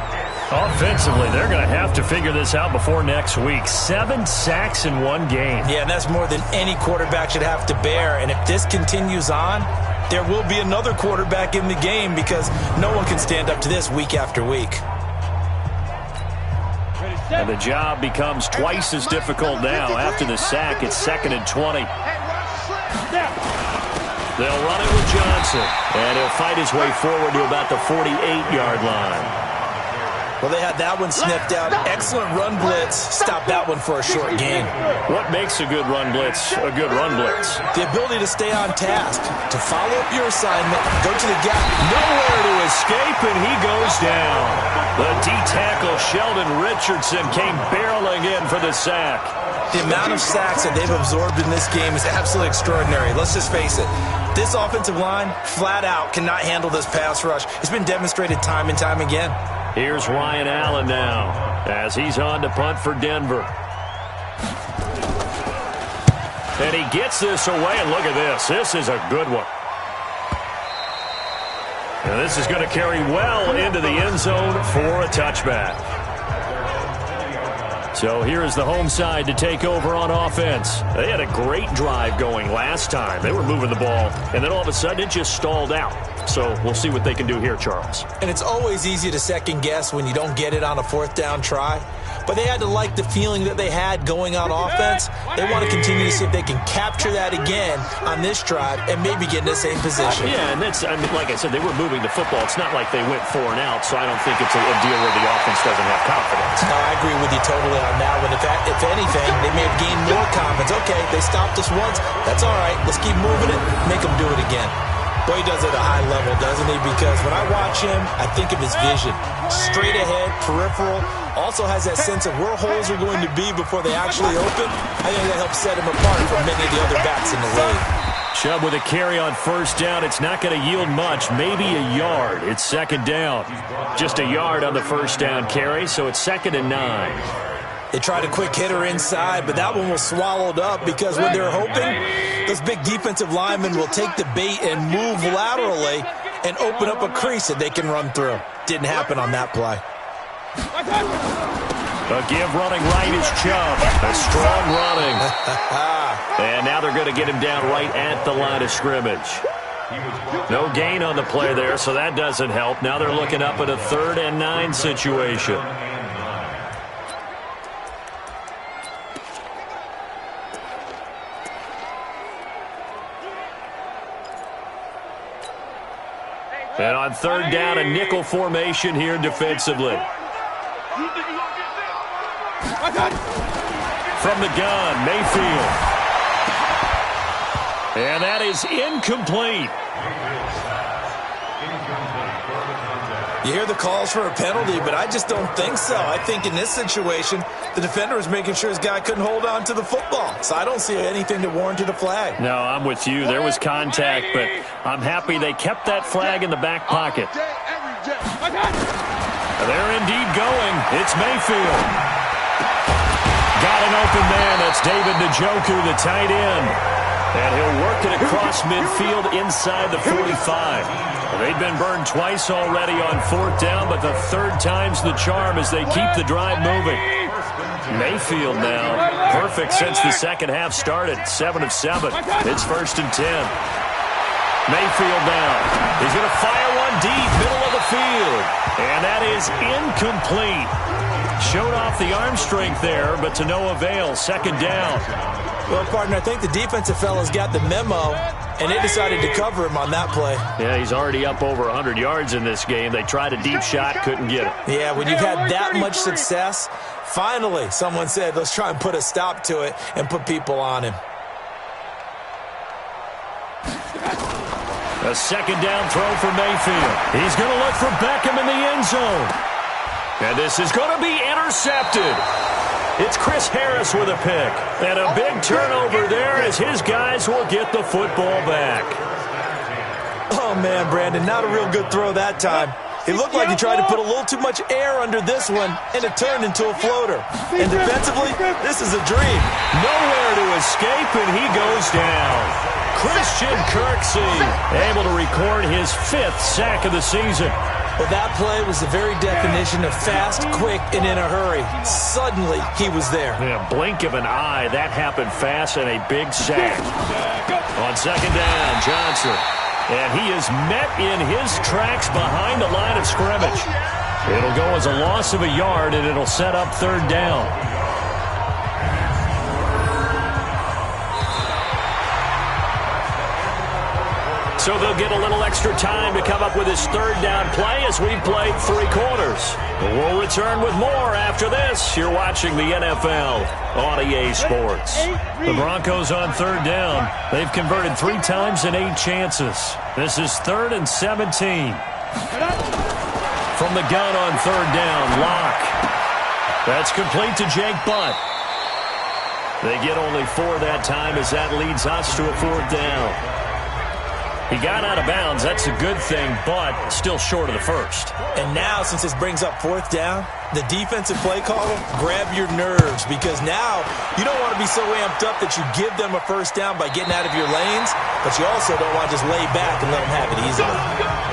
Offensively, they're going to have to figure this out before next week. 7 sacks in 1 game. Yeah, and that's more than any quarterback should have to bear. And if this continues on, there will be another quarterback in the game because no one can stand up to this week after week. And the job becomes twice as difficult now. After the sack, it's 2nd and 20. They'll run it with Johnson. And he'll fight his way forward to about the 48-yard line. Well, they had that one sniffed out. Excellent run blitz. Stop that one for a short gain. What makes a good run blitz a good run blitz? The ability to stay on task, to follow up your assignment, go to the gap. Nowhere to escape, and he goes down. The D-tackle, Sheldon Richardson, came barreling in for the sack. The amount of sacks that they've absorbed in this game is absolutely extraordinary. Let's just face it. This offensive line, flat out, cannot handle this pass rush. It's been demonstrated time and time again. Here's Ryan Allen now as he's on to punt for Denver. And he gets this away, and look at this. This is a good one. And this is going to carry well into the end zone for a touchback. So here's the home side to take over on offense. They had a great drive going last time. They were moving the ball, and then all of a sudden it just stalled out. So we'll see what they can do here, Charles. And it's always easy to second guess when you don't get it on a 4th down try. But they had to like the feeling that they had going on offense. They want to continue to see if they can capture that again on this drive and maybe get in the same position. Yeah, and that's, I mean, like I said, they were moving the football. It's not like they went 4 and out, so I don't think it's a deal where the offense doesn't have confidence. No, I agree with you totally on that one. If anything, they may have gained more confidence. Okay, they stopped us once. That's all right. Let's keep moving it. Make them do it again. Boy, he does it at a high level, doesn't he? Because when I watch him, I think of his vision. Straight ahead, peripheral. Also has that sense of where holes are going to be before they actually open. I think that helps set him apart from many of the other backs in the league. Chubb with a carry on 1st down. It's not going to yield much, maybe a yard. It's 2nd down. Just a yard on the 1st down carry, so it's 2nd and 9. They tried a quick hitter inside, but that one was swallowed up because what they're hoping, those big defensive linemen will take the bait and move laterally and open up a crease that they can run through. Didn't happen on that play. A give running right is Chubb. A strong running. And now they're going to get him down right at the line of scrimmage. No gain on the play there, so that doesn't help. Now they're looking up at a 3rd and 9 situation. And on third down, a nickel formation here defensively. From the gun, Mayfield. And that is incomplete. You hear the calls for a penalty, but I just don't think so. I think in this situation, the defender was making sure his guy couldn't hold on to the football. So I don't see anything that warranted a flag. No, I'm with you. There was contact, but I'm happy they kept that flag in the back pocket. They're indeed going. It's Mayfield. Got an open man. That's David Njoku, the tight end. And he'll work it across midfield inside the 45. They've been burned twice already on fourth down, but the third time's the charm as they keep the drive moving. Mayfield now, perfect since the second half started, 7 of 7. It's 1st and 10. Mayfield now. He's going to fire one deep, middle of the field. And that is incomplete. Showed off the arm strength there, but to no avail. Second down. Well, partner, I think the defensive fellas got the memo, and they decided to cover him on that play. Yeah, he's already up over 100 yards in this game. They tried a deep shot, couldn't get it. Yeah, when you've had that much success, finally someone said, let's try and put a stop to it and put people on him. A second down throw for Mayfield. He's going to look for Beckham in the end zone. And this is going to be intercepted. It's Chris Harris with a pick. And a big turnover there as his guys will get the football back. Oh, man, Brandon, not a real good throw that time. It looked like he tried to put a little too much air under this one, and it turned into a floater. And defensively, this is a dream. Nowhere to escape, and he goes down. Christian Kirksey able to record his 5th sack of the season. Well, that play was the very definition of fast, quick, and in a hurry. Suddenly, he was there. Yeah, blink of an eye, that happened fast and a big sack. On second down, Johnson. And he is met in his tracks behind the line of scrimmage. It'll go as a loss of a yard, and it'll set up third down. So they'll get a little extra time to come up with his third down play as we've played 3 quarters. We'll return with more after this. You're watching the NFL on EA Sports. The Broncos on third down. They've converted 3 times in 8 chances. This is 3rd and 17. From the gun on third down, Locke. That's complete to Jake Butt. They get only 4 that time as that leads us to a 4th down. He got out of bounds. That's a good thing, but still short of the first. And now, since this brings up 4th down, the defensive play caller, grab your nerves, because now you don't want to be so amped up that you give them a first down by getting out of your lanes, but you also don't want to just lay back and let them have it easily.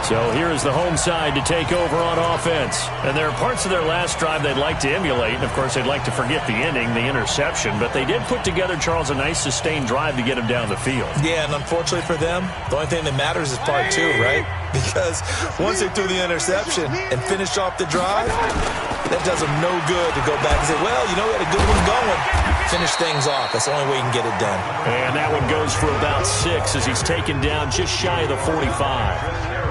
So here is the home side to take over on offense. And there are parts of their last drive they'd like to emulate. And, of course, they'd like to forget the ending, the interception. But they did put together, Charles, a nice sustained drive to get him down the field. Yeah, and unfortunately for them, the only thing that matters is part 2, right? Because once they threw the interception and finished off the drive, that does them no good to go back and say, well, you know, we had a good one going. Finish things off. That's the only way you can get it done. And that one goes for about 6 as he's taken down just shy of the 45.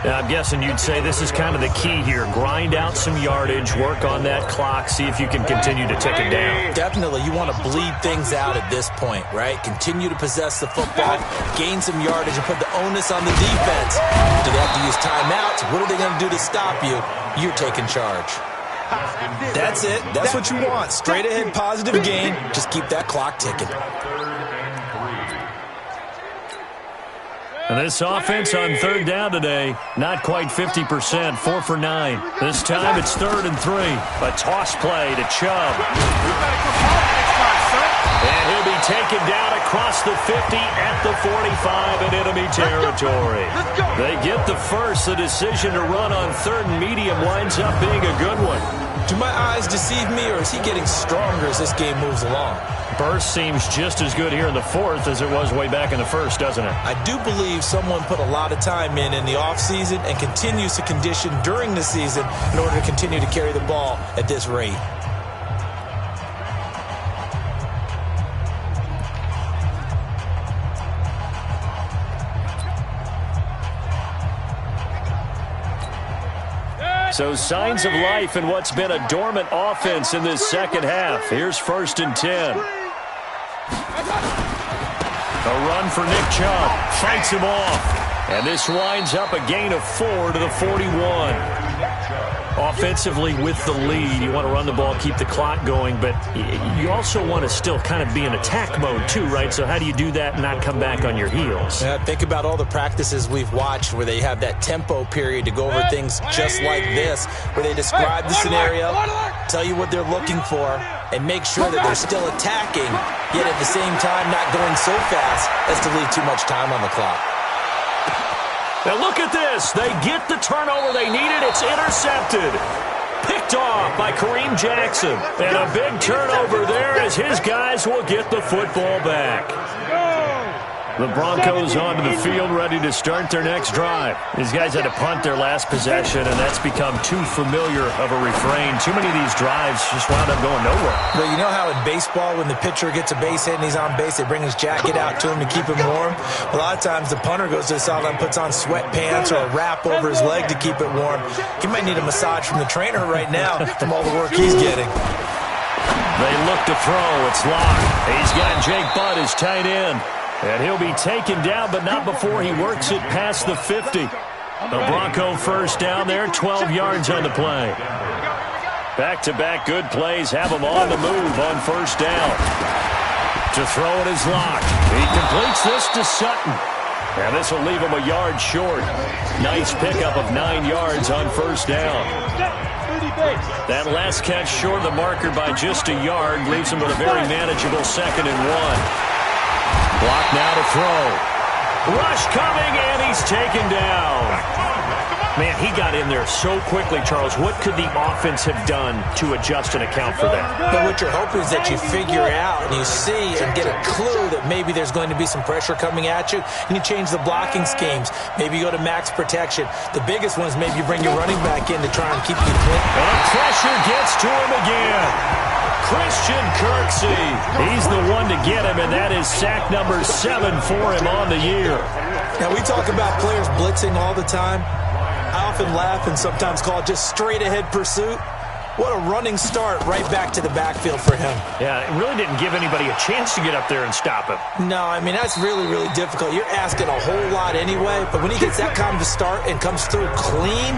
Now, I'm guessing you'd say this is kind of the key here. Grind out some yardage, work on that clock, see if you can continue to tick it down. Definitely. You want to bleed things out at this point, right? Continue to possess the football, gain some yardage, and put the onus on the defense. Do they have to use timeouts? What are they going to do to stop you? You're taking charge. That's it. That's what you want. Straight ahead, positive gain. Just keep that clock ticking. And this offense on third down today, not quite 50%, 4 for 9. This time it's 3rd and 3. A toss play to Chubb. And he'll be taken down across the 50 at the 45 in enemy territory. They get the first. The decision to run on 3rd and medium winds up being a good one. Do my eyes deceive me, or is he getting stronger as this game moves along? Burst seems just as good here in the 4th as it was way back in the 1st, doesn't it? I do believe someone put a lot of time in the offseason and continues to condition during the season in order to continue to carry the ball at this rate. So signs of life in what's been a dormant offense in this second half. Here's 1st and 10. A run for Nick Chubb. Fights him off. And this winds up a gain of 4 to the 41. Offensively with the lead, you want to run the ball, keep the clock going, but you also want to still kind of be in attack mode too, right? So how do you do that and not come back on your heels? Yeah, think about all the practices we've watched where they have that tempo period to go over things just like this, where they describe the scenario, tell you what they're looking for, and make sure that they're still attacking, yet at the same time not going so fast as to leave too much time on the clock. Now look at this. They get the turnover they needed. It's intercepted. Picked off by Kareem Jackson. And a big turnover there as his guys will get the football back. The Broncos onto the field ready to start their next drive. These guys had to punt their last possession, and that's become too familiar of a refrain. Too many of these drives just wound up going nowhere. But you know how in baseball, when the pitcher gets a base hit and he's on base, they bring his jacket out to him to keep him warm? A lot of times the punter goes to the sideline, puts on sweatpants or a wrap over his leg to keep it warm. He might need a massage from the trainer right now from all the work he's getting. They look to throw. It's locked. He's got Jake Butt as tight end. And he'll be taken down, but not before he works it past the 50. The Bronco first down there, 12 yards on the play. Back-to-back good plays have him on the move on first down. To throw it is locked. He completes this to Sutton. And this will leave him a yard short. Nice pickup of 9 yards on first down. That last catch short of the marker by just a yard leaves him with a very manageable 2nd and 1. Block now to throw. Rush coming, and he's taken down. Man, he got in there so quickly, Charles. What could the offense have done to adjust and account for that? But what you're hoping is that you figure out and you see and get a clue that maybe there's going to be some pressure coming at you, and you change the blocking schemes. Maybe you go to max protection. The biggest one is maybe you bring your running back in to try and keep you clean. And the pressure gets to him again. Christian Kirksey. He's the one to get him, and that is sack number 7 for him on the year. Now, we talk about players blitzing all the time. I often laugh and sometimes call it just straight-ahead pursuit. What a running start right back to the backfield for him. Yeah, it really didn't give anybody a chance to get up there and stop him. No, I mean, that's really, really difficult. You're asking a whole lot anyway, but when he gets that kind of start and comes through clean,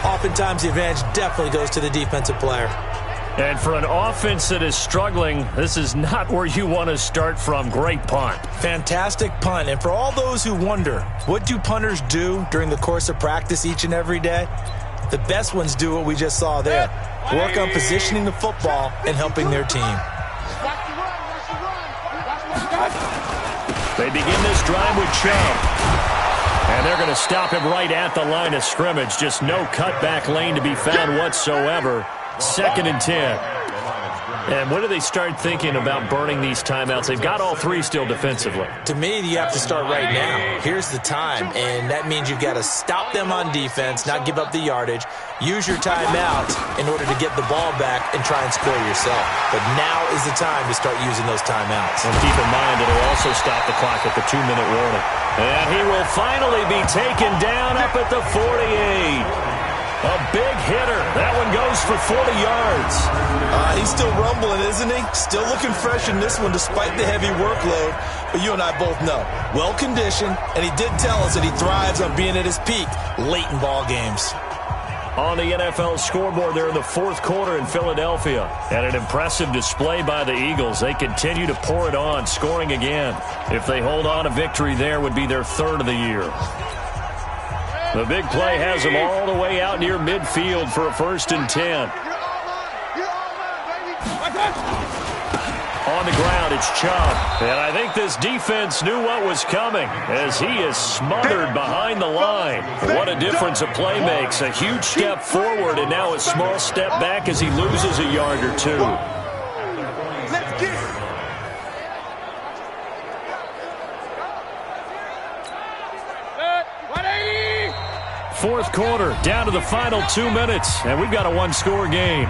oftentimes the advantage definitely goes to the defensive player. And for an offense that is struggling, this is not where you want to start from. Great punt. Fantastic punt. And for all those who wonder, what do punters do during the course of practice each and every day? The best ones do what we just saw there. Work on positioning the football and helping their team. They begin this drive with Chubb. And they're going to stop him right at the line of scrimmage. Just no cutback lane to be found whatsoever. 2nd and 10. And when do they start thinking about burning these timeouts? They've got all 3 still defensively. To me, you have to start right now. Here's the time, and that means you've got to stop them on defense, not give up the yardage, use your timeouts in order to get the ball back and try and score yourself. But now is the time to start using those timeouts. And keep in mind, it'll also stop the clock at the 2-minute warning. And he will finally be taken down up at the 48. A big hitter. That one goes for 40 yards. He's still rumbling, isn't he? Still looking fresh in this one despite the heavy workload. But you and I both know, well-conditioned, and he did tell us that he thrives on being at his peak late in ball games. On the NFL scoreboard, they're in the 4th quarter in Philadelphia. And an impressive display by the Eagles. They continue to pour it on, scoring again. If they hold on, a victory there would be their 3rd of the year. The big play has them all the way out near midfield for a 1st and 10. On the ground, it's Chubb. And I think this defense knew what was coming as he is smothered behind the line. What a difference a play makes. A huge step forward and now a small step back as he loses a yard or 2. Let's get it. 4th quarter, down to the final 2 minutes, and we've got a 1-score game.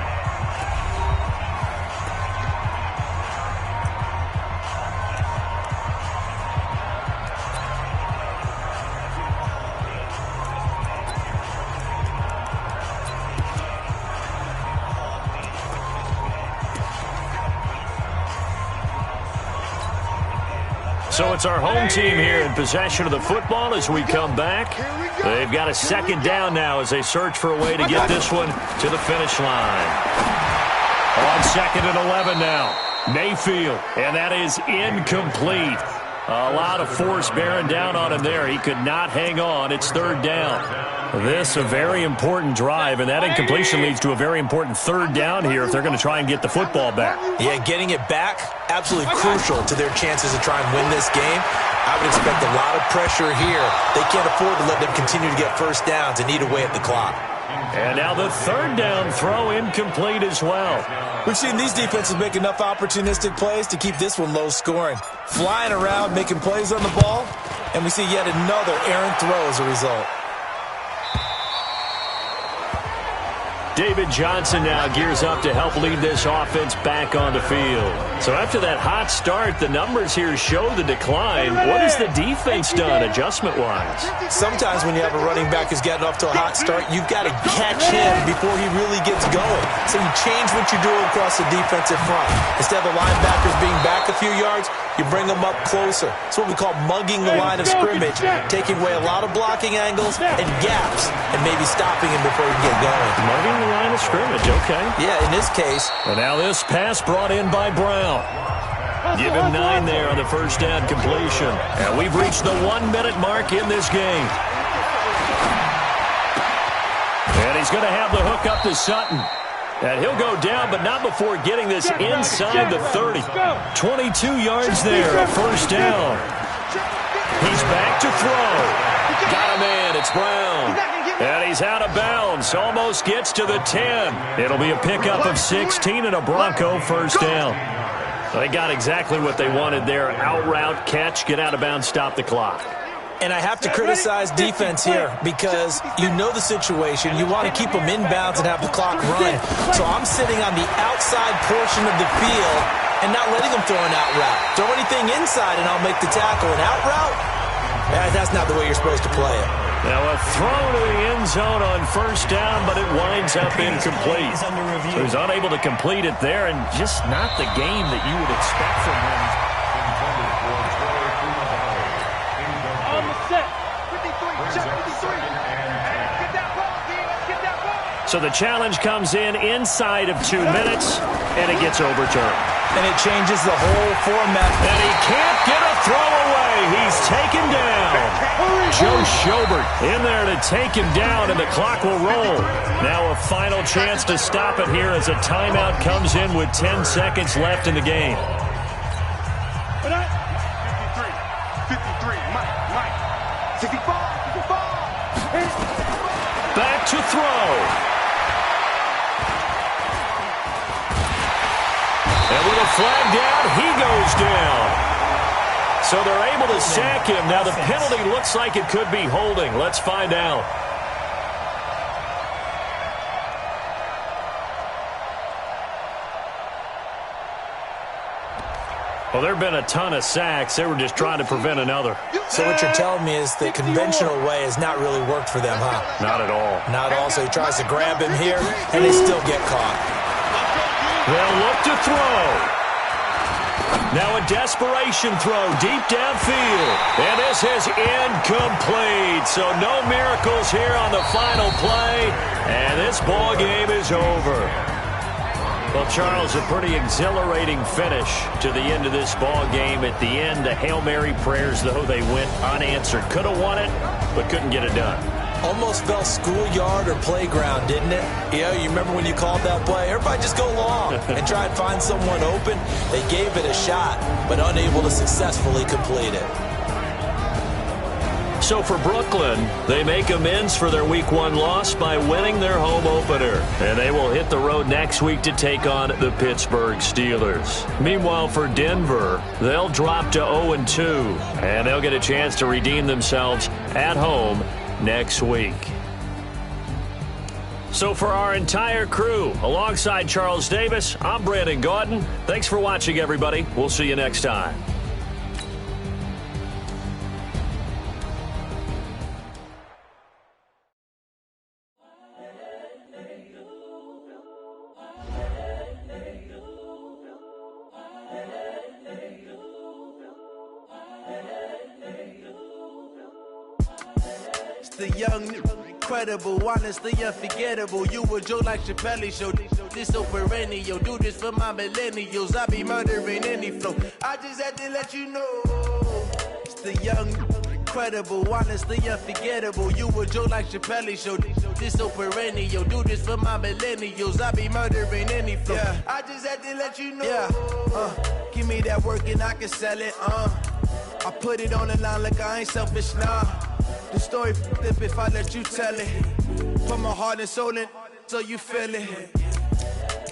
it's our home team here in possession of the football as we come back. They've got a second down now as they search for a way to get this one to the finish line. On 2nd and 11 now. Mayfield, and that is incomplete. A lot of force bearing down on him there. He could not hang on. It's 3rd down. This a very important drive, and that incompletion leads to a very important 3rd down here if they're going to try and get the football back. Yeah, getting it back, absolutely crucial to their chances to try and win this game. I would expect a lot of pressure here. They can't afford to let them continue to get first downs and eat away at the clock. And now the 3rd down throw incomplete as well. We've seen these defenses make enough opportunistic plays to keep this one low scoring. Flying around, making plays on the ball, and we see yet another errant throw as a result. David Johnson now gears up to help lead this offense back on the field. So after that hot start, the numbers here show the decline. What has the defense done adjustment-wise? Sometimes when you have a running back who's gotten off to a hot start, you've got to catch him before he really gets going. So you change what you do across the defensive front. Instead of the linebackers being back a few yards, you bring them up closer. It's what we call mugging the line of scrimmage, taking away a lot of blocking angles and gaps, and maybe stopping him before he can get going. Mugging the line of scrimmage, okay. Yeah, in this case. And now this pass brought in by Brown. Give him 9 there on the first down completion. And we've reached the 1-minute mark in this game. And he's going to have the hook up to Sutton. And he'll go down, but not before getting this inside the 30. 22 yards there, a first down. He's back to throw. Got a man, it's Brown. And he's out of bounds, almost gets to the 10. It'll be a pickup of 16 and a Bronco first down. They got exactly what they wanted there. Out route, catch, get out of bounds, stop the clock. And I have to criticize defense here because you know the situation. You want to keep them in bounds and have the clock run. So I'm sitting on the outside portion of the field and not letting them throw an out route. Throw anything inside and I'll make the tackle. An out route? That's not the way you're supposed to play it. Now a throw to the end zone on first down, but it winds up incomplete. So he's unable to complete it there, and just not the game that you would expect from him. On the set. 53, check 53. Get that ball, D. Let's get that ball. So the challenge comes in inside of 2 minutes, and it gets overturned. And it changes the whole format. And he can't get a throw away. He's taken down. Joe Schobert in there to take him down, and the clock will roll. Now a final chance to stop it here as a timeout comes in with 10 seconds left in the game. 53, Mike. 54. Back to throw. And with a flag down, he goes down. So they're able to sack him. Now the penalty looks like it could be holding. Let's find out. Well, there have been a ton of sacks. They were just trying to prevent another. So what you're telling me is the conventional way has not really worked for them, huh? Not at all. Not at all. So he tries to grab him here, and they still get caught. They'll look to throw. Now a desperation throw deep downfield. And this is incomplete. So no miracles here on the final play. And this ball game is over. Well, Charles, a pretty exhilarating finish to the end of this ball game. At the end, the Hail Mary prayers, though, they went unanswered. Could have won it, but couldn't get it done. Almost felt schoolyard or playground, didn't it? Yeah, you remember when you called that play? Everybody just go long and try and find someone open. They gave it a shot, but unable to successfully complete it. So for Brooklyn, they make amends for their Week 1 loss by winning their home opener. And they will hit the road next week to take on the Pittsburgh Steelers. Meanwhile, for Denver, they'll drop to 0-2. And they'll get a chance to redeem themselves at home next week. So for our entire crew, alongside Charles Davis, I'm Brandon Gaudin. Thanks for watching, everybody. We'll see you next time. The young, incredible, honestly unforgettable. You a joke like Chappelle Show. This so perennial. Do this for my millennials. I be murdering any flow. I just had to let you know. It's the young, incredible, honestly unforgettable. You a joke like Chappelle Show. This so perennial. Do this for my millennials. I be murdering any flow. Yeah. I just had to let you know. Yeah. Give me that work and I can sell it. I put it on the line like I ain't selfish, nah. The story flip if I let you tell it. Put my heart and soul in so you feel it.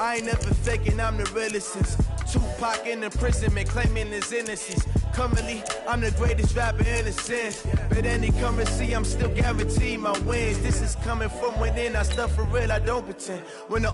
I ain't never faking, I'm the realest since Tupac in imprisonment, claiming his innocence. Currently, I'm the greatest rapper in a sense. But any currency, I'm still guaranteed my wins. This is coming from within, I stuff for real, I don't pretend. When the